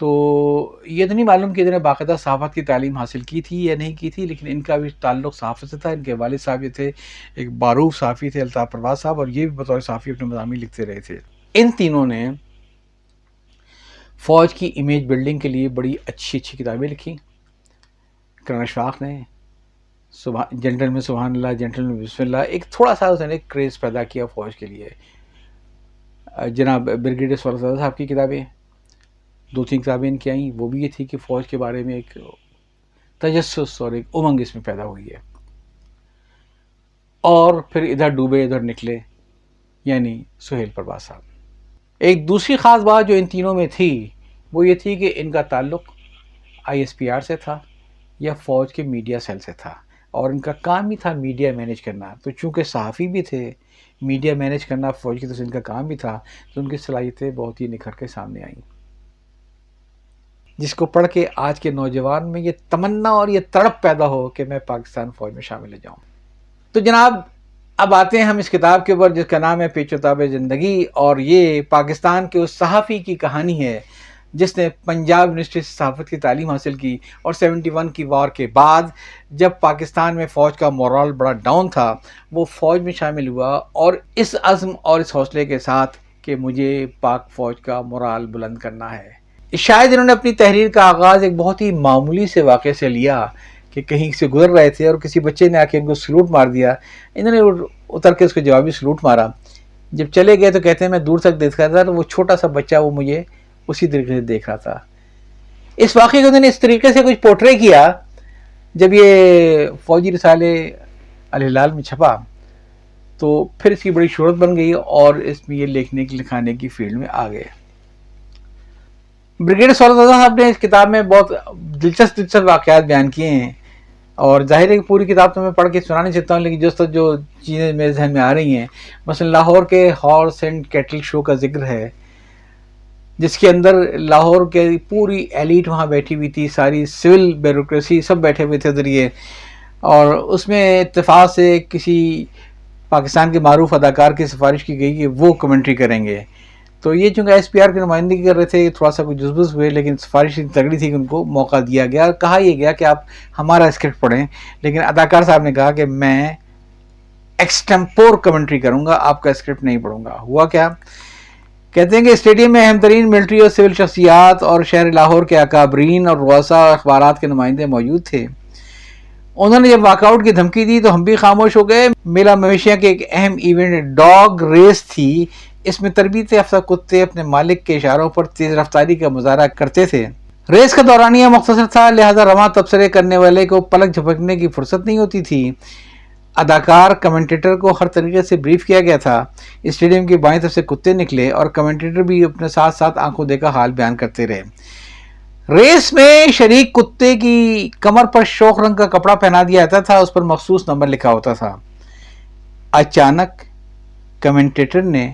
تو یہ تو نہیں معلوم کہ انہوں نے باقاعدہ صحافت کی تعلیم حاصل کی تھی یا نہیں کی تھی، لیکن ان کا بھی تعلق صحافت سے تھا. ان کے والد صاحب یہ تھے ایک معروف صحافی تھے، الطاف پرواز صاحب، اور یہ بھی بطور صحافی اپنے مضامین لکھتے رہے تھے. ان تینوں نے فوج کی امیج بلڈنگ کے لیے بڑی اچھی اچھی کتابیں لکھی. کرن اشفاق نے جنرل میں سبحان اللہ، جنرل میں بسم اللہ، ایک تھوڑا سا اس نے کریز پیدا کیا فوج کے لیے. جناب بریگیڈیئر سورزادہ صاحب کی کتابیں 2-3 کتابیں ان کی آئیں، وہ بھی یہ تھی کہ فوج کے بارے میں ایک تجسس اور ایک امنگ اس میں پیدا ہوئی ہے. اور پھر ادھر ڈوبے ادھر نکلے، یعنی سہیل پرواز صاحب. ایک دوسری خاص بات جو ان تینوں میں تھی وہ یہ تھی کہ ان کا تعلق ISPR سے تھا یا فوج کے میڈیا سیل سے تھا، اور ان کا کام ہی تھا میڈیا مینیج کرنا. تو چونکہ صحافی بھی تھے، میڈیا مینیج کرنا فوج کی طرف سے ان کا کام بھی تھا، تو ان کی صلاحیتیں بہت ہی نکھر کے سامنے آئیں، جس کو پڑھ کے آج کے نوجوان میں یہ تمنا اور یہ تڑپ پیدا ہو کہ میں پاکستان فوج میں شامل ہو جاؤں. تو جناب اب آتے ہیں ہم اس کتاب کے اوپر جس کا نام ہے پیچ و تاب زندگی، اور یہ پاکستان کے اس صحافی کی کہانی ہے جس نے پنجاب یونیورسٹی سے صحافت کی تعلیم حاصل کی، اور 71 کی وار کے بعد جب پاکستان میں فوج کا مورال بڑا ڈاؤن تھا، وہ فوج میں شامل ہوا، اور اس عزم اور اس حوصلے کے ساتھ کہ مجھے پاک فوج کا مورال بلند کرنا ہے. شاید انہوں نے اپنی تحریر کا آغاز ایک بہت ہی معمولی سے واقعے سے لیا کہ کہیں سے گزر رہے تھے اور کسی بچے نے آ کے ان کو سلوٹ مار دیا. انہوں نے اتر کے اس کو جوابی سلوٹ مارا. جب چلے گئے تو کہتے ہیں میں دور تک دیکھ رہا تھا تو وہ چھوٹا سا بچہ وہ مجھے اسی طریقے سے دیکھ رہا تھا. اس واقعے کو انہوں نے اس طریقے سے کچھ پورٹرے کیا. جب یہ فوجی رسالے الہلال میں چھپا تو پھر اس کی بڑی شہرت بن گئی اور اس میں یہ لکھانے کی فیلڈ میں آ گئے. بریگیڈیئر سورزادہ صاحب نے اس کتاب میں بہت دلچسپ واقعات بیان کیے ہیں، اور ظاہر ہے کہ پوری کتاب تو میں پڑھ کے سنا نہیں سکتا ہوں، لیکن جو چیزیں میرے ذہن میں آ رہی ہیں، مثلا لاہور کے ہارس اینڈ کیٹل شو کا ذکر ہے، جس کے اندر لاہور کے پوری ایلیٹ وہاں بیٹھی ہوئی تھی، ساری سول بیوروکریسی سب بیٹھے ہوئے تھے ذریعے، اور اس میں اتفاق سے کسی پاکستان کے معروف اداکار کی سفارش کی گئی کہ وہ کمنٹری کریں گے. تو یہ چونکہ ISPR کی نمائندگی کر رہے تھے، تھوڑا سا کچھ جزبز ہوئے، لیکن سفارش اتنی تگڑی تھی کہ ان کو موقع دیا گیا اور کہا یہ گیا کہ آپ ہمارا اسکرپٹ پڑھیں. لیکن اداکار صاحب نے کہا کہ میں ایکسٹمپور کمنٹری کروں گا، آپ کا اسکرپٹ نہیں پڑھوں گا. ہوا کیا؟ کہتے ہیں کہ اسٹیڈیم میں اہم ترین ملٹری اور سول شخصیات اور شہر لاہور کے اکابرین اور رؤساء اخبارات کے نمائندے موجود تھے. انہوں نے جب واک آؤٹ کی دھمکی دی تو ہم بھی خاموش ہو گئے. میلا مویشیاں کے ایک اہم ایونٹ ڈاگ ریس تھی. اس میں تربیت یافتہ کتے اپنے مالک کے اشاروں پر تیز رفتاری کا مظاہرہ کرتے تھے. ریس کا دورانیہ مختصر تھا، لہذا رواں تبصرے کرنے والے کو پلک جھپکنے کی فرصت نہیں ہوتی تھی. اداکار کمنٹیٹر کو ہر طریقے سے بریف کیا گیا تھا. اسٹیڈیم کی بائیں طرف سے کتے نکلے اور کمنٹیٹر بھی اپنے ساتھ ساتھ آنکھوں دیکھا حال بیان کرتے رہے. ریس میں شریک کتے کی کمر پر شوخ رنگ کا کپڑا پہنا دیا جاتا تھا، اس پر مخصوص نمبر لکھا ہوتا تھا. اچانک کمنٹیٹر نے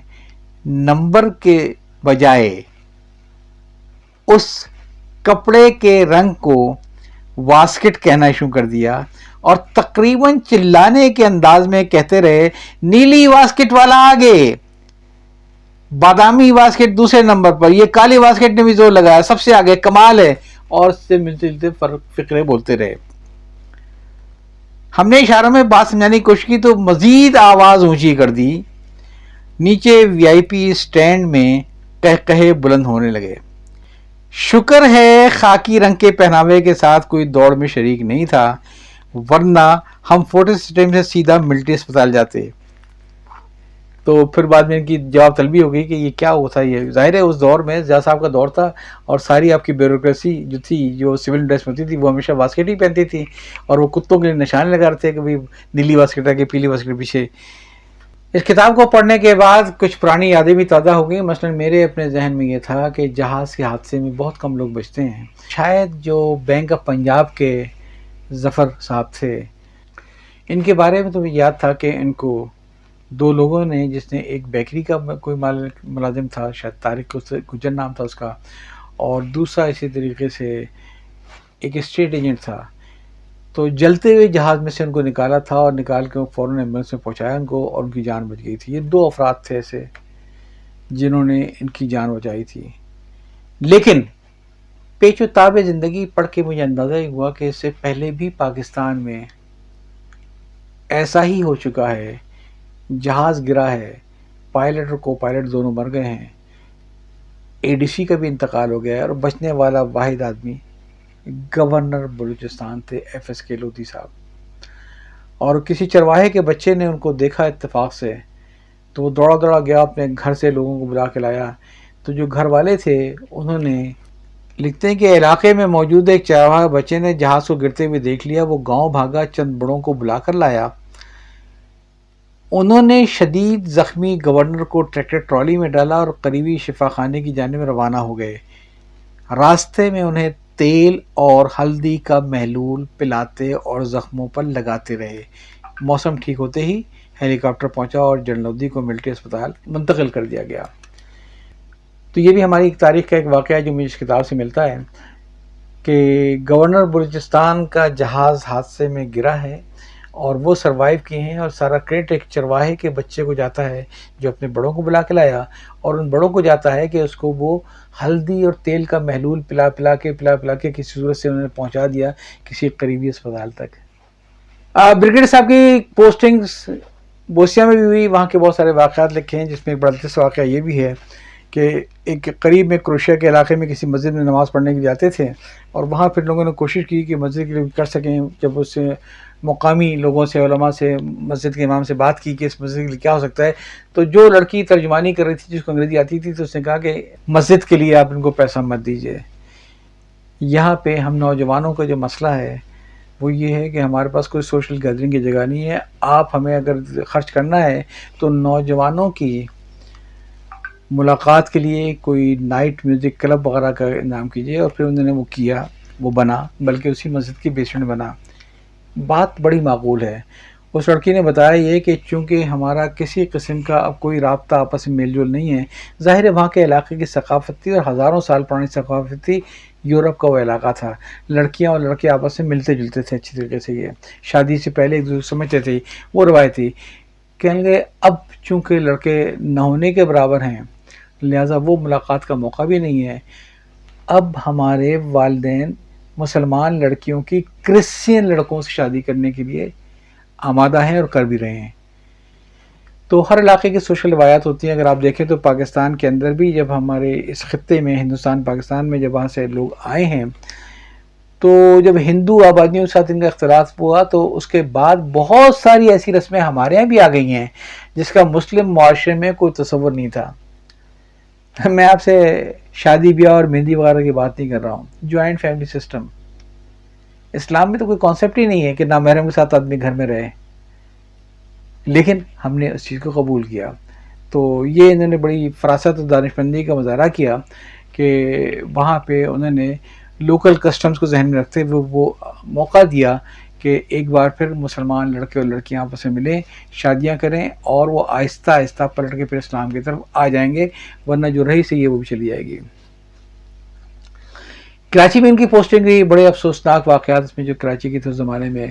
نمبر کے بجائے اس کپڑے کے رنگ کو واسکٹ کہنا شروع کر دیا اور تقریباً چلانے کے انداز میں کہتے رہے نیلی واسکٹ والا آگے، بادامی واسکٹ دوسرے نمبر پر، یہ کالی واسکٹ نے بھی زور لگایا سب سے آگے، کمال ہے، اور اس سے ملتے جلتے فقرے بولتے رہے. ہم نے اشاروں میں بات سمجھانے کی کوشش کی تو مزید آواز اونچی کر دی. نیچے VIP سٹینڈ میں کہے بلند ہونے لگے. شکر ہے خاکی رنگ کے پہناوے کے ساتھ کوئی دوڑ میں شریک نہیں تھا، ورنہ ہم فورٹس سٹیم سے سیدھا ملٹری اسپتال جاتے. تو پھر بعد میں ان کی جواب طلبی ہو گئی کہ یہ کیا ہوا تھا. یہ ظاہر ہے اس دور میں زیادہ صاحب کا دور تھا اور ساری آپ کی بیوروکریسی جو تھی جو سول ڈریس میں ہوتی تھی وہ ہمیشہ واسکٹ ہی پہنتی تھی اور وہ کتوں کے نشان لگا رہے تھے کہ بھائی نیلی واسکٹ ہے کہ پیلی واسکٹ پیچھے. اس کتاب کو پڑھنے کے بعد کچھ پرانی یادیں بھی تازہ ہو گئی. مثلا میرے اپنے ذہن میں یہ تھا کہ جہاز کے حادثے میں بہت کم لوگ بچتے ہیں. شاید جو بینک آف پنجاب کے ظفر صاحب تھے، ان کے بارے میں تو مجھے یاد تھا کہ ان کو 2 لوگوں نے، جس نے ایک بیکری کا کوئی ملازم تھا، شاید طارق گجر نام تھا اس کا، اور دوسرا اسی طریقے سے ایک اسٹیٹ ایجنٹ تھا، تو جلتے ہوئے جہاز میں سے ان کو نکالا تھا اور نکال کے فوراً ایمبولینس میں پہنچایا ان کو اور ان کی جان بچ گئی تھی. یہ 2 افراد تھے ایسے جنہوں نے ان کی جان بچائی تھی. لیکن پیچ و تاب زندگی پڑھ کے مجھے اندازہ ہی ہوا کہ اس سے پہلے بھی پاکستان میں ایسا ہی ہو چکا ہے. جہاز گرا ہے، پائلٹ اور کو پائلٹ دونوں مر گئے ہیں، اے ڈی سی کا بھی انتقال ہو گیا ہے، اور بچنے والا واحد آدمی گورنر بلوچستان تھے ایف ایس کے لودھی صاحب. اور کسی چرواہے کے بچے نے ان کو دیکھا اتفاق سے، تو وہ دوڑا دوڑا گیا اپنے گھر سے لوگوں کو بلا کے لایا. تو جو گھر والے تھے انہوں نے لکھتے ہیں کہ علاقے میں موجود ایک چرواہے بچے نے جہاز کو گرتے ہوئے دیکھ لیا. وہ گاؤں بھاگا، چند بڑوں کو بلا کر لایا. انہوں نے شدید زخمی گورنر کو ٹریکٹر ٹرالی میں ڈالا اور قریبی شفا خانے کی جانب روانہ ہو گئے. راستے میں انہیں تیل اور ہلدی کا محلول پلاتے اور زخموں پر لگاتے رہے. موسم ٹھیک ہوتے ہی ہیلی کاپٹر پہنچا اور جنرل لودھی کو ملٹری اسپتال منتقل کر دیا گیا. تو یہ بھی ہماری ایک تاریخ کا ایک واقعہ ہے جو مجھے اس کتاب سے ملتا ہے کہ گورنر بلوچستان کا جہاز حادثے میں گرا ہے اور وہ سروائیو کیے ہیں، اور سارا کریڈٹ ایک چرواہے کے بچے کو جاتا ہے جو اپنے بڑوں کو بلا کے لایا، اور ان بڑوں کو جاتا ہے کہ اس کو وہ ہلدی اور تیل کا محلول پلا کے کسی صورت سے انہوں نے پہنچا دیا کسی قریبی اسپتال تک. بریگیڈیئر صاحب کی پوسٹنگز بوسیا میں بھی ہوئی. وہاں کے بہت سارے واقعات لکھے ہیں، جس میں ایک بڑا دلچسپ واقعہ یہ بھی ہے کہ ایک قریب میں کروشیا کے علاقے میں کسی مسجد میں نماز پڑھنے کے لیے جاتے تھے، اور وہاں پھر لوگوں نے کوشش کی کہ مسجد کے لیے کر سکیں. جب اس سے مقامی لوگوں سے، علماء سے، مسجد کے امام سے بات کی کہ اس مسجد کے لیے کیا ہو سکتا ہے، تو جو لڑکی ترجمانی کر رہی تھی جس کو انگریزی آتی تھی، تو اس نے کہا کہ مسجد کے لیے آپ ان کو پیسہ مت دیجیے. یہاں پہ ہم نوجوانوں کا جو مسئلہ ہے وہ یہ ہے کہ ہمارے پاس کوئی سوشل گیدرنگ کی جگہ نہیں ہے. آپ ہمیں اگر خرچ کرنا ہے تو نوجوانوں کی ملاقات کے لیے کوئی نائٹ میوزک کلب وغیرہ کا انتظام کیجیے. اور پھر انہوں نے وہ کیا، وہ بنا، بلکہ اسی مسجد کی بیسمنٹ بنا. بات بڑی معقول ہے. اس لڑکی نے بتایا یہ کہ چونکہ ہمارا کسی قسم کا اب کوئی رابطہ آپس میں میل جول نہیں ہے، ظاہر ہے وہاں کے علاقے کی ثقافتی اور ہزاروں سال پرانی ثقافتی یورپ کا وہ علاقہ تھا. لڑکیاں اور لڑکے آپس میں ملتے جلتے تھے اچھی طریقے سے، یہ شادی سے پہلے ایک دوسرے کو سمجھتے تھے، وہ روایت تھی. کہنے لگے اب چونکہ لڑکے نہ ہونے کے برابر ہیں لہٰذا وہ ملاقات کا موقع بھی نہیں ہے. اب ہمارے والدین مسلمان لڑکیوں کی کرسچین لڑکوں سے شادی کرنے کے لیے آمادہ ہیں اور کر بھی رہے ہیں. تو ہر علاقے کی سوشل روایات ہوتی ہیں. اگر آپ دیکھیں تو پاکستان کے اندر بھی جب ہمارے اس خطے میں، ہندوستان پاکستان میں جب وہاں سے لوگ آئے ہیں، تو جب ہندو آبادیوں کے ساتھ ان کا اختلاط ہوا تو اس کے بعد بہت ساری ایسی رسمیں ہمارے یہاں بھی آ گئی ہیں جس کا مسلم معاشرے میں کوئی تصور نہیں تھا. میں آپ سے شادی بیاہ اور مہندی وغیرہ کی بات نہیں کر رہا ہوں. جوائنٹ فیملی سسٹم اسلام میں تو کوئی کانسیپٹ ہی نہیں ہے کہ نامحرم کے ساتھ آدمی گھر میں رہے، لیکن ہم نے اس چیز کو قبول کیا. تو یہ انہوں نے بڑی فراست و دانشمندی کا مظاہرہ کیا کہ وہاں پہ انہوں نے لوکل کسٹمز کو ذہن میں رکھتے ہوئے وہ موقع دیا کہ ایک بار پھر مسلمان لڑکے اور لڑکیاں آپس میں ملیں، شادیاں کریں، اور وہ آہستہ آہستہ پلٹ کے پھر اسلام کی طرف آ جائیں گے، ورنہ جو رہی سی ہے وہ بھی چلی جائے گی. کراچی میں ان کی پوسٹنگ ہوئی. بڑے افسوسناک واقعات اس میں جو کراچی کی تھے اس زمانے میں.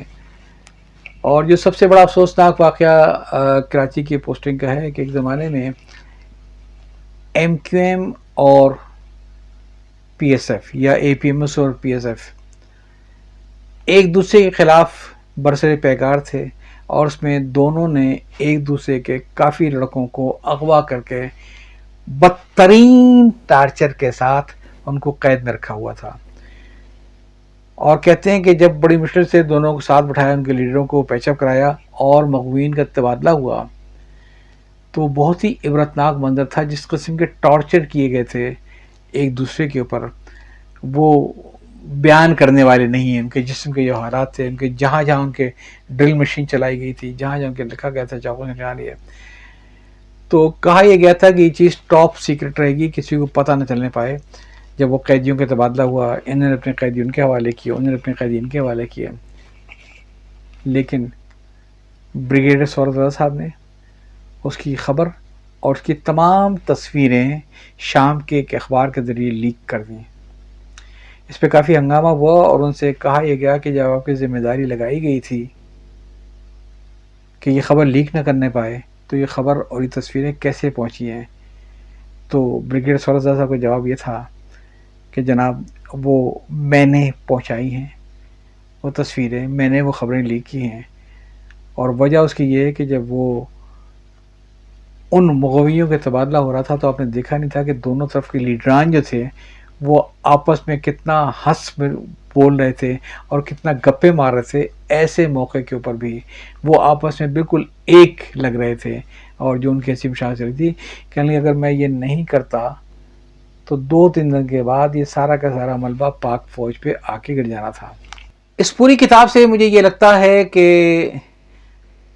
اور جو سب سے بڑا افسوسناک واقعہ کراچی کی پوسٹنگ کا ہے کہ ایک زمانے میں ایم کیو ایم اور پی ایس ایف یا اے پی ایم ایس اور پی ایس ایف ایک دوسرے کے خلاف برسر پیکار تھے، اور اس میں دونوں نے ایک دوسرے کے کافی لڑکوں کو اغوا کر کے بدترین ٹارچر کے ساتھ ان کو قید میں رکھا ہوا تھا. اور کہتے ہیں کہ جب بڑی مشکل سے دونوں کو ساتھ بٹھایا، ان کے لیڈروں کو پیچ اپ کرایا اور مغوین کا تبادلہ ہوا، تو بہت ہی عبرتناک منظر تھا. جس قسم کے ٹارچر کیے گئے تھے ایک دوسرے کے اوپر وہ بیان کرنے والے نہیں ہیں. ان کے جسم کے جو حالات تھے، ان کے جہاں جہاں ان کے ڈرل مشین چلائی گئی تھی، جہاں جہاں ان کے لکھا گیا تھا چاقو سے نکال لیا، تو کہا یہ گیا تھا کہ یہ چیز ٹاپ سیکرٹ رہے گی، کسی کو پتہ نہ چلنے پائے. جب وہ قیدیوں کا تبادلہ ہوا، انہوں نے اپنے قیدی ان کے حوالے کیے، انہوں نے اپنے قیدی ان کے حوالے کیے، لیکن بریگیڈیئر سہرت رضا صاحب نے اس کی خبر اور اس کی تمام تصویریں شام کے ایک اخبار کے ذریعے لیک کر دیں. اس پہ کافی ہنگامہ ہوا اور ان سے کہا یہ گیا کہ جب آپ کی ذمہ داری لگائی گئی تھی کہ یہ خبر لیک نہ کرنے پائے تو یہ خبر اور یہ تصویریں کیسے پہنچی ہیں. تو بریگیڈیئر سہرت رضا صاحب کا جواب یہ تھا کہ جناب وہ میں نے پہنچائی ہیں، وہ تصویریں میں نے وہ خبریں لیک کی ہیں، اور وجہ اس کی یہ ہے کہ جب وہ ان مغویوں کے تبادلہ ہو رہا تھا تو آپ نے دیکھا نہیں تھا کہ دونوں طرف کے لیڈران جو تھے وہ آپس میں کتنا ہنس میں بول رہے تھے اور کتنا گپے مار رہے تھے. ایسے موقع کے اوپر بھی وہ آپس میں بالکل ایک لگ رہے تھے، اور جو ان کی ایسی بشارت چلی تھی کہ اگر میں یہ نہیں کرتا تو 2-3 دن کے بعد یہ سارا کا سارا ملبہ پاک فوج پہ آ کے گر جانا تھا. اس پوری کتاب سے مجھے یہ لگتا ہے کہ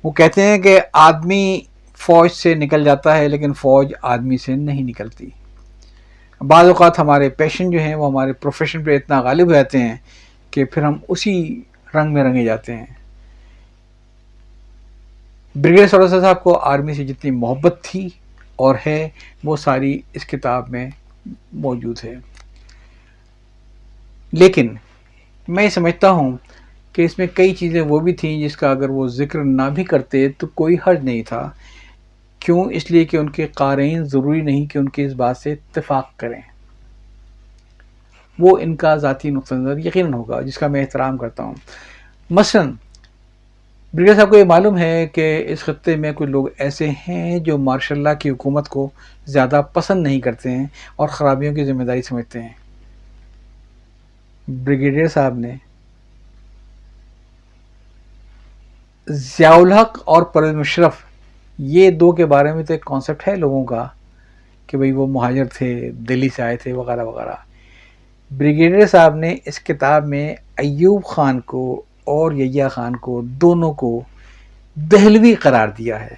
وہ کہتے ہیں کہ آدمی فوج سے نکل جاتا ہے لیکن فوج آدمی سے نہیں نکلتی. بعض اوقات ہمارے پیشن جو ہیں وہ ہمارے پروفیشن پہ اتنا غالب ہو جاتے ہیں کہ پھر ہم اسی رنگ میں رنگے جاتے ہیں. بریگیڈیئر سولوسا صاحب کو آرمی سے جتنی محبت تھی اور ہے وہ ساری اس کتاب میں موجود ہے. لیکن میں یہ سمجھتا ہوں کہ اس میں کئی چیزیں وہ بھی تھیں جس کا اگر وہ ذکر نہ بھی کرتے تو کوئی حرج نہیں تھا. کیوں؟ اس لیے کہ ان کے قارئین ضروری نہیں کہ ان کی اس بات سے اتفاق کریں. وہ ان کا ذاتی نقطہ نظر یقیناً ہوگا جس کا میں احترام کرتا ہوں. مثلاً بریگیڈیئر صاحب کو یہ معلوم ہے کہ اس خطے میں کچھ لوگ ایسے ہیں جو ماشاء اللہ کی حکومت کو زیادہ پسند نہیں کرتے ہیں اور خرابیوں کی ذمہ داری سمجھتے ہیں. بریگیڈیئر صاحب نے ضیاء الحق اور پرویز مشرف یہ دو کے بارے میں تو ایک کانسیپٹ ہے لوگوں کا کہ بھئی وہ مہاجر تھے، دلی سے آئے تھے وغیرہ وغیرہ. بریگیڈیئر صاحب نے اس کتاب میں ایوب خان کو اور یحییٰ خان کو دونوں کو دہلوی قرار دیا ہے،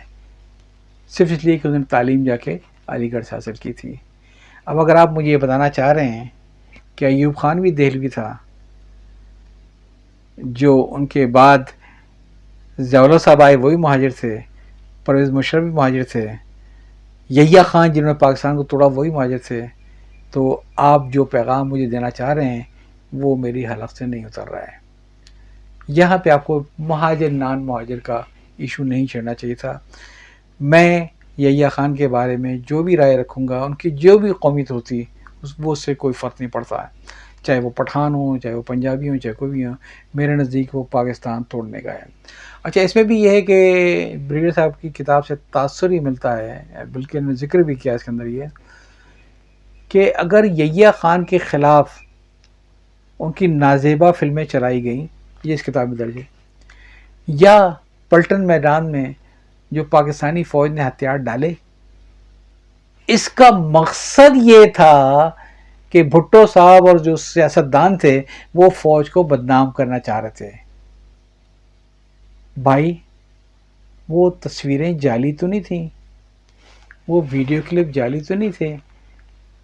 صرف اس لیے کہ انہوں نے تعلیم جا کے علی گڑھ سے حاصل کی تھی. اب اگر آپ مجھے یہ بتانا چاہ رہے ہیں کہ ایوب خان بھی دہلوی تھا جو ان کے بعد ضیاء الحق صاحب آئے وہی مہاجر تھے، پرویز مشرف بھی مہاجر تھے، یحییٰ خان جنہوں نے پاکستان کو توڑا وہی مہاجر تھے، تو آپ جو پیغام مجھے دینا چاہ رہے ہیں وہ میری حلق سے نہیں اتر رہا ہے. یہاں پہ آپ کو مہاجر نان مہاجر کا ایشو نہیں چھیڑنا چاہیے تھا. میں یحییٰ خان کے بارے میں جو بھی رائے رکھوں گا، ان کی جو بھی قومیت ہوتی وہ اس سے کوئی فرق نہیں پڑتا ہے، چاہے وہ پٹھان ہوں، چاہے وہ پنجابی ہوں، چاہے کوئی بھی ہوں. میرے نزدیک وہ پاکستان توڑنے کا ہے. اچھا، اس میں بھی یہ ہے کہ بریگیڈیئر صاحب کی کتاب سے تاثر ہی ملتا ہے، بلکہ انہوں نے ذکر بھی کیا اس کے اندر یہ کہ اگر یحییٰ خان کے خلاف ان کی نازیبا فلمیں چلائی گئیں، یہ اس کتاب میں درج ہے، یا پلٹن میدان میں جو پاکستانی فوج نے ہتھیار ڈالے، اس کا مقصد یہ تھا کہ بھٹو صاحب اور جو سیاستدان تھے وہ فوج کو بدنام کرنا چاہ رہے تھے. بھائی وہ تصویریں جعلی تو نہیں تھیں، وہ ویڈیو کلپ جعلی تو نہیں تھے.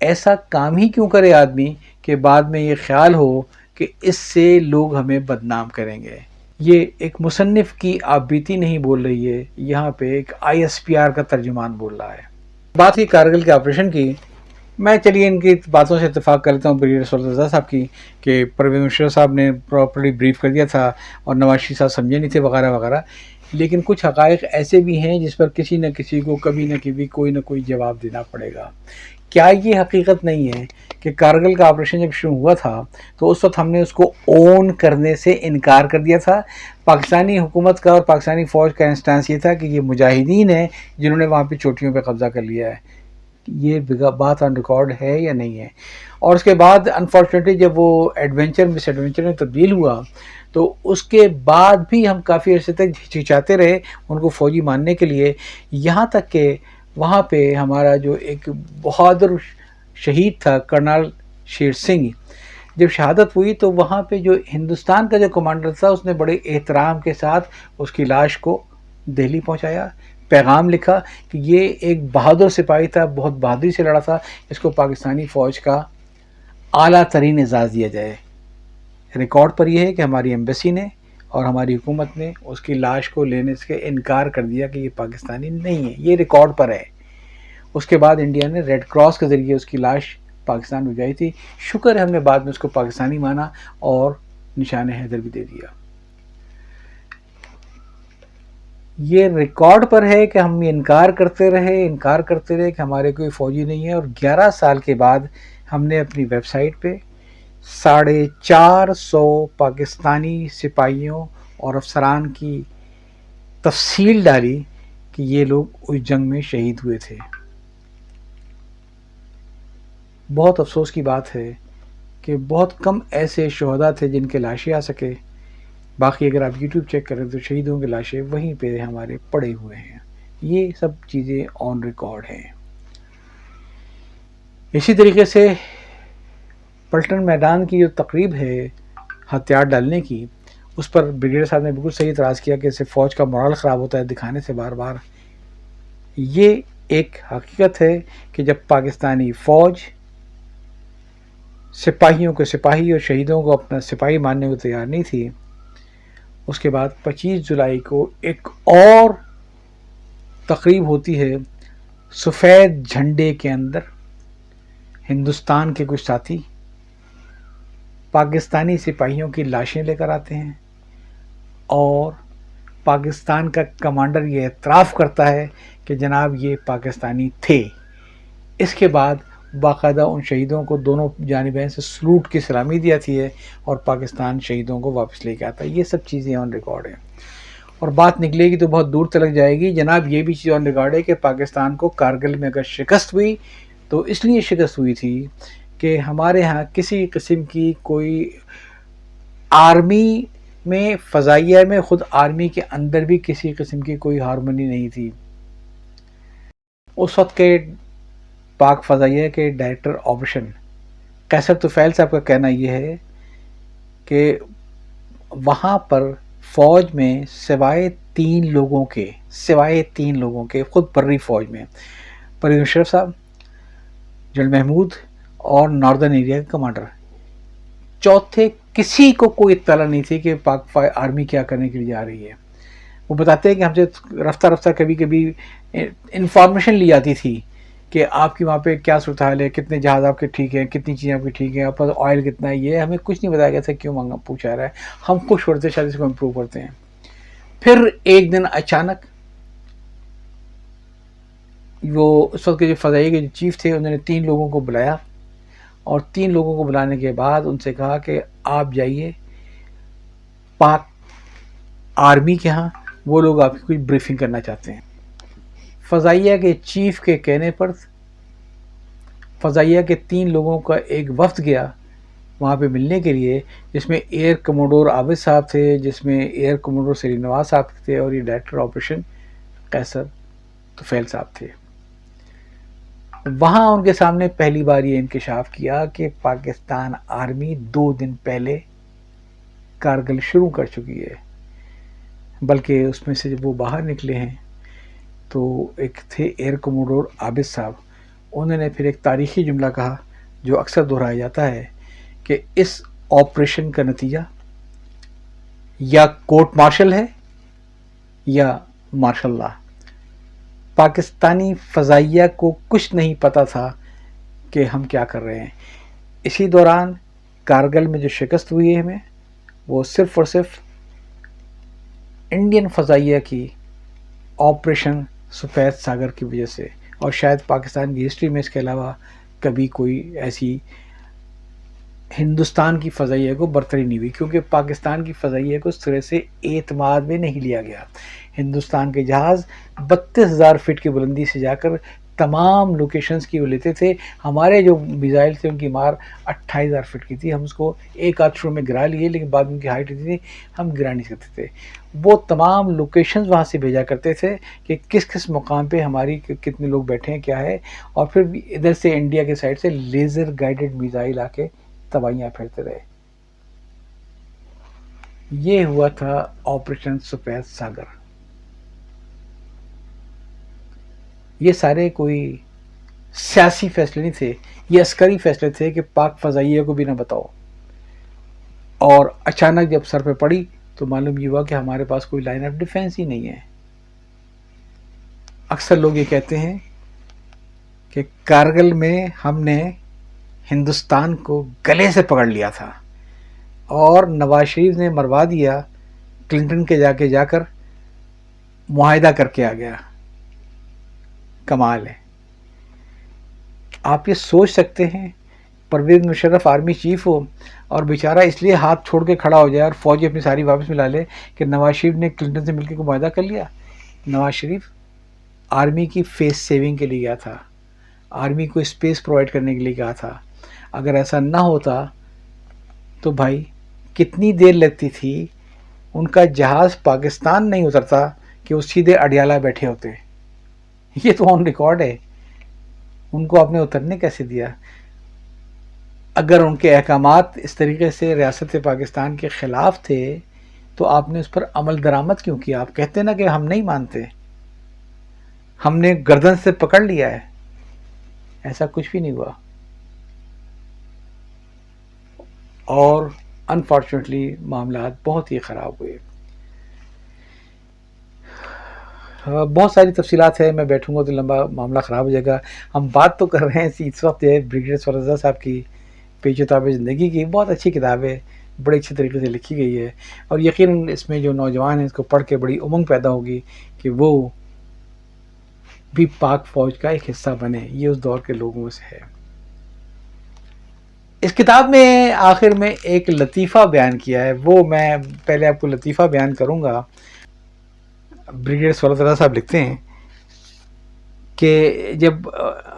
ایسا کام ہی کیوں کرے آدمی کہ بعد میں یہ خیال ہو کہ اس سے لوگ ہمیں بدنام کریں گے. یہ ایک مصنف کی آپ بیتی نہیں بول رہی ہے، یہاں پہ ایک ISPR کا ترجمان بول رہا ہے. بات کی کارگل کے آپریشن کی، میں چلیے ان کی باتوں سے اتفاق کر لیتا ہوں بریگیڈیئر سولوسا صاحب کی کہ پرویز مشرف صاحب نے پراپرلی بریف کر دیا تھا اور نواز شریف صاحب سمجھے نہیں تھے وغیرہ وغیرہ. لیکن کچھ حقائق ایسے بھی ہیں جس پر کسی نہ کسی کو کبھی نہ کبھی کوئی نہ کوئی جواب دینا پڑے گا. کیا یہ حقیقت نہیں ہے کہ کارگل کا آپریشن جب شروع ہوا تھا تو اس وقت ہم نے اس کو اون کرنے سے انکار کر دیا تھا؟ پاکستانی حکومت کا اور پاکستانی فوج کا انسٹانس یہ تھا کہ یہ مجاہدین ہیں جنہوں نے وہاں پہ چوٹیوں پہ قبضہ کر لیا ہے. یہ بات آن ریکارڈ ہے یا نہیں ہے؟ اور اس کے بعد انفارچونیٹلی جب وہ ایڈونچر مس ایڈونچر میں تبدیل ہوا تو اس کے بعد بھی ہم کافی عرصے تک ہچکچاتے رہے ان کو فوجی ماننے کے لیے، یہاں تک کہ وہاں پہ ہمارا جو ایک بہادر شہید تھا کرنل شیر سنگھ، جب شہادت ہوئی تو وہاں پہ جو ہندوستان کا جو کمانڈر تھا اس نے بڑے احترام کے ساتھ اس کی لاش کو دہلی پہنچایا، پیغام لکھا کہ یہ ایک بہادر سپاہی تھا، بہت بہادری سے لڑا تھا، اس کو پاکستانی فوج کا اعلیٰ ترین اعزاز دیا جائے. ریکارڈ پر یہ ہے کہ ہماری ایمبیسی نے اور ہماری حکومت نے اس کی لاش کو لینے سے انکار کر دیا کہ یہ پاکستانی نہیں ہے. یہ ریکارڈ پر ہے. اس کے بعد انڈیا نے ریڈ کراس کے ذریعے اس کی لاش پاکستان بھیجائی تھی. شکر ہے ہم نے بعد میں اس کو پاکستانی مانا اور نشان حیدر بھی دے دیا. یہ ریکارڈ پر ہے کہ ہم انکار کرتے رہے کہ ہمارے کوئی فوجی نہیں ہے، اور 11 سال کے بعد ہم نے اپنی ویب سائٹ پہ 450 پاکستانی سپاہیوں اور افسران کی تفصیل ڈالی کہ یہ لوگ اس جنگ میں شہید ہوئے تھے۔ بہت افسوس کی بات ہے کہ بہت کم ایسے شہداء تھے جن کے لاشیں آ سکے، باقی اگر آپ یوٹیوب چیک کریں تو شہیدوں کی لاشیں وہیں پہ ہمارے پڑے ہوئے ہیں۔ یہ سب چیزیں آن ریکارڈ ہیں۔ اسی طریقے سے پلٹن میدان کی جو تقریب ہے ہتھیار ڈالنے کی، اس پر بریگیڈیئر صاحب نے بالکل صحیح اعتراض کیا کہ اس سے فوج کا مورال خراب ہوتا ہے دکھانے سے بار بار۔ یہ ایک حقیقت ہے کہ جب پاکستانی فوج سپاہیوں کو سپاہی اور شہیدوں کو اپنا سپاہی ماننے کو تیار نہیں تھی، اس کے بعد 25 جولائی کو ایک اور تقریب ہوتی ہے سفید جھنڈے کے اندر۔ ہندوستان کے کچھ ساتھی پاکستانی سپاہیوں کی لاشیں لے کر آتے ہیں اور پاکستان کا کمانڈر یہ اعتراف کرتا ہے کہ جناب یہ پاکستانی تھے۔ اس کے بعد باقاعدہ ان شہیدوں کو دونوں جانبین سے سلوٹ کی سلامی دی جاتی ہے اور پاکستان شہیدوں کو واپس لے کے آتا ہے۔ یہ سب چیزیں آن ریکارڈ ہیں اور بات نکلے گی تو بہت دور تلک جائے گی۔ جناب یہ بھی چیز آن ریکارڈ ہے کہ پاکستان کو کارگل میں اگر شکست ہوئی تو اس لیے شکست ہوئی تھی کہ ہمارے ہاں کسی قسم کی کوئی آرمی میں فضائیہ میں خود آرمی کے اندر بھی کسی قسم کی کوئی ہارمونی نہیں تھی۔ اس وقت کے پاک فضائیہ کے ڈائریکٹر آپریشن قیصر طفیل صاحب کا کہنا یہ ہے کہ وہاں پر فوج میں سوائے 3 لوگوں کے خود بری فوج میں پرویز مشرف صاحب، جنرل محمود اور ناردرن ایریا کے کمانڈر، چوتھے کسی کو کوئی اطلاع نہیں تھی کہ پاک آرمی کیا کرنے کے لیے جا رہی ہے۔ وہ بتاتے ہیں کہ ہم سے رفتہ رفتہ کبھی کبھی انفارمیشن لی جاتی تھی کہ آپ کی وہاں پہ کیا صورتحال ہے، کتنے جہاز آپ کے ٹھیک ہیں، کتنی چیزیں آپ کی ٹھیک ہیں، آپ پاس آئل کتنا ہے، یہ ہمیں کچھ نہیں بتایا گیا تھا کیوں مانگا پوچھا جا رہا ہے۔ ہم خوش ہوتے شاید اس کو امپروو کرتے ہیں۔ پھر ایک دن اچانک وہ اس وقت کے جو فضائیہ کے جو چیف تھے انہوں نے 3 لوگوں کو بلایا اور 3 لوگوں کو بلانے کے بعد ان سے کہا کہ آپ جائیے پاک آرمی کے ہاں، وہ لوگ آپ کی کوئی بریفنگ کرنا چاہتے ہیں۔ فضائیہ کے چیف کے کہنے پر فضائیہ کے 3 لوگوں کا ایک وفد گیا وہاں پہ ملنے کے لیے، جس میں ایئر کموڈور عابد صاحب تھے، جس میں ایئر کموڈور سلیم نواز صاحب تھے اور یہ ڈائریکٹر آپریشن قیصر طفیل صاحب تھے۔ وہاں ان کے سامنے پہلی بار یہ انکشاف کیا کہ پاکستان آرمی 2 دن پہلے کارگل شروع کر چکی ہے، بلکہ اس میں سے جب وہ باہر نکلے ہیں تو ایک تھے ایئر کموڈور عابد صاحب، انہوں نے پھر ایک تاریخی جملہ کہا جو اکثر دہرایا جاتا ہے کہ اس آپریشن کا نتیجہ یا کورٹ مارشل ہے یا مارشل لا۔ پاکستانی فضائیہ کو کچھ نہیں پتا تھا کہ ہم کیا کر رہے ہیں۔ اسی دوران کارگل میں جو شکست ہوئی ہے ہمیں، وہ صرف اور صرف انڈین فضائیہ کی آپریشن سفید ساگر کی وجہ سے، اور شاید پاکستان کی ہسٹری میں اس کے علاوہ کبھی کوئی ایسی ہندوستان کی فضائیہ کو برتری نہیں ہوئی، کیونکہ پاکستان کی فضائیہ کو سرے سے اعتماد میں نہیں لیا گیا۔ ہندوستان کے جہاز 32,000 فٹ کی بلندی سے جا کر تمام لوکیشنز کی وہ لیتے تھے۔ ہمارے جو میزائل تھے ان کی مار 28,000 فٹ کی تھی، ہم اس کو ایک آدھ شروع میں گرا لیے لیکن بعد میں ان کی ہائٹ تھی ہم گرا نہیں سکتے تھے۔ وہ تمام لوکیشنز وہاں سے بھیجا کرتے تھے کہ کس کس مقام پہ ہماری کتنے لوگ بیٹھے ہیں کیا ہے، اور پھر ادھر سے انڈیا کے سائڈ سے لیزر گائیڈڈ میزائل آ کے تباہیاں پھیرتے رہے۔ یہ ہوا تھا آپریشن سفید ساگر۔ یہ سارے کوئی سیاسی فیصلے نہیں تھے، یہ عسکری فیصلے تھے کہ پاک فضائیہ کو بھی نہ بتاؤ، اور اچانک جب سر پہ پڑی تو معلوم یہ ہوا کہ ہمارے پاس کوئی لائن آف ڈیفینس ہی نہیں ہے۔ اکثر لوگ یہ کہتے ہیں کہ کارگل میں ہم نے ہندوستان کو گلے سے پکڑ لیا تھا اور نواز شریف نے مروا دیا، کلنٹن کے جا کر معاہدہ کر کے آ گیا۔ کمال ہے۔ آپ یہ سوچ سکتے ہیں پرویز مشرف آرمی چیف ہو اور بیچارہ اس لیے ہاتھ چھوڑ کے کھڑا ہو جائے اور فوج اپنی ساری واپس ملا لے کہ نواز شریف نے کلنٹن سے مل کے معاہدہ کر لیا. نواز شریف آرمی کی فیس سیونگ کے لیے گیا تھا, آرمی کو اسپیس پرووائڈ کرنے کے لیے گیا تھا. اگر ایسا نہ ہوتا تو بھائی کتنی دیر لگتی تھی, ان کا جہاز پاکستان نہیں اترتا کہ وہ سیدھے اڈیالہ بیٹھے ہوتے. یہ تو آن ریکارڈ ہے. ان کو آپ نے اترنے کیسے دیا؟ اگر ان کے احکامات اس طریقے سے ریاست پاکستان کے خلاف تھے تو آپ نے اس پر عمل درآمد کیوں کیا؟ آپ کہتے نا کہ ہم نہیں مانتے, ہم نے گردن سے پکڑ لیا ہے. ایسا کچھ بھی نہیں ہوا. اور انفارچونیٹلی معاملات بہت ہی خراب ہوئے. بہت ساری تفصیلات ہیں, میں بیٹھوں گا تو لمبا معاملہ خراب ہو جائے گا. ہم بات تو کر رہے ہیں اس وقت یہ بریگیڈیئر سور رضا صاحب کی پیچ و تاب زندگی کی. بہت اچھی کتاب ہے, بڑے اچھے طریقے سے لکھی گئی ہے, اور یقیناً اس میں جو نوجوان ہیں اس کو پڑھ کے بڑی امنگ پیدا ہوگی کہ وہ بھی پاک فوج کا ایک حصہ بنے. یہ اس دور کے لوگوں سے ہے. اس کتاب میں آخر میں ایک لطیفہ بیان کیا ہے, وہ میں پہلے آپ کو لطیفہ بیان کروں گا. بریگیڈیئر سور رضا صاحب لکھتے ہیں کہ جب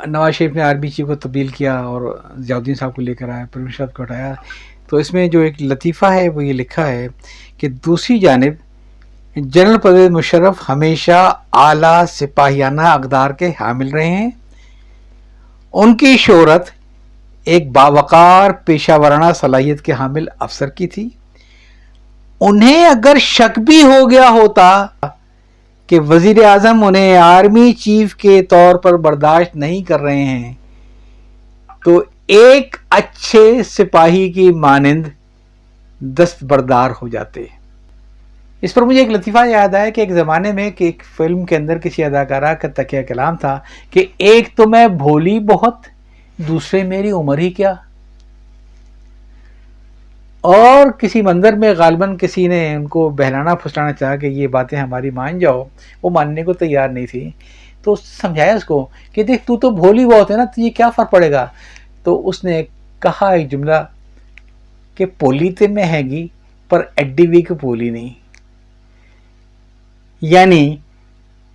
نواز شریف نے آرمی چیف کو تبدیل کیا اور ضیاء الدین صاحب کو لے کر آیا, پرویز صاحب کو ہٹایا, تو اس میں جو ایک لطیفہ ہے وہ یہ لکھا ہے کہ دوسری جانب جنرل پرویز مشرف ہمیشہ اعلیٰ سپاہیانہ اقدار کے حامل رہے ہیں. ان کی شہرت ایک باوقار پیشہ ورانہ صلاحیت کے حامل افسر کی تھی. انہیں اگر شک بھی ہو گیا ہوتا کہ وزیر اعظم انہیں آرمی چیف کے طور پر برداشت نہیں کر رہے ہیں تو ایک اچھے سپاہی کی مانند دستبردار ہو جاتے. اس پر مجھے ایک لطیفہ یاد آیا کہ ایک زمانے میں کہ ایک فلم کے اندر کسی اداکارہ کا تکیہ کلام تھا کہ ایک تو میں بھولی بہت, دوسرے میری عمر ہی کیا. اور کسی منظر میں غالباً کسی نے ان کو بہلانا پھسلانا چاہا کہ یہ باتیں ہماری مان جاؤ. وہ ماننے کو تیار نہیں تھی. تو سمجھایا اس کو کہ دیکھ تو بھولی بہت ہے نا, تو یہ کیا فرق پڑے گا. تو اس نے کہا ایک جملہ کہ پولی تے میں ہے گی پر ایڈی بھی کہ پولی نہیں. یعنی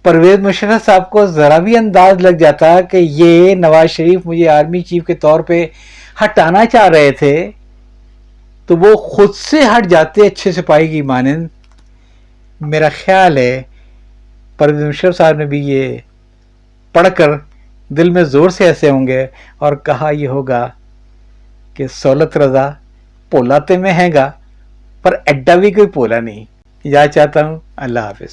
پرویز مشرف صاحب کو ذرا بھی انداز لگ جاتا کہ یہ نواز شریف مجھے آرمی چیف کے طور پہ ہٹانا چاہ رہے تھے تو وہ خود سے ہٹ جاتے اچھے سپاہی کی مانند. میرا خیال ہے پرویز مشرف صاحب نے بھی یہ پڑھ کر دل میں زور سے ایسے ہوں گے اور کہا یہ ہوگا کہ سولت رضا پولاتے میں ہے گا پر ایڈا بھی کوئی پولا نہیں. یاد چاہتا ہوں. اللہ حافظ.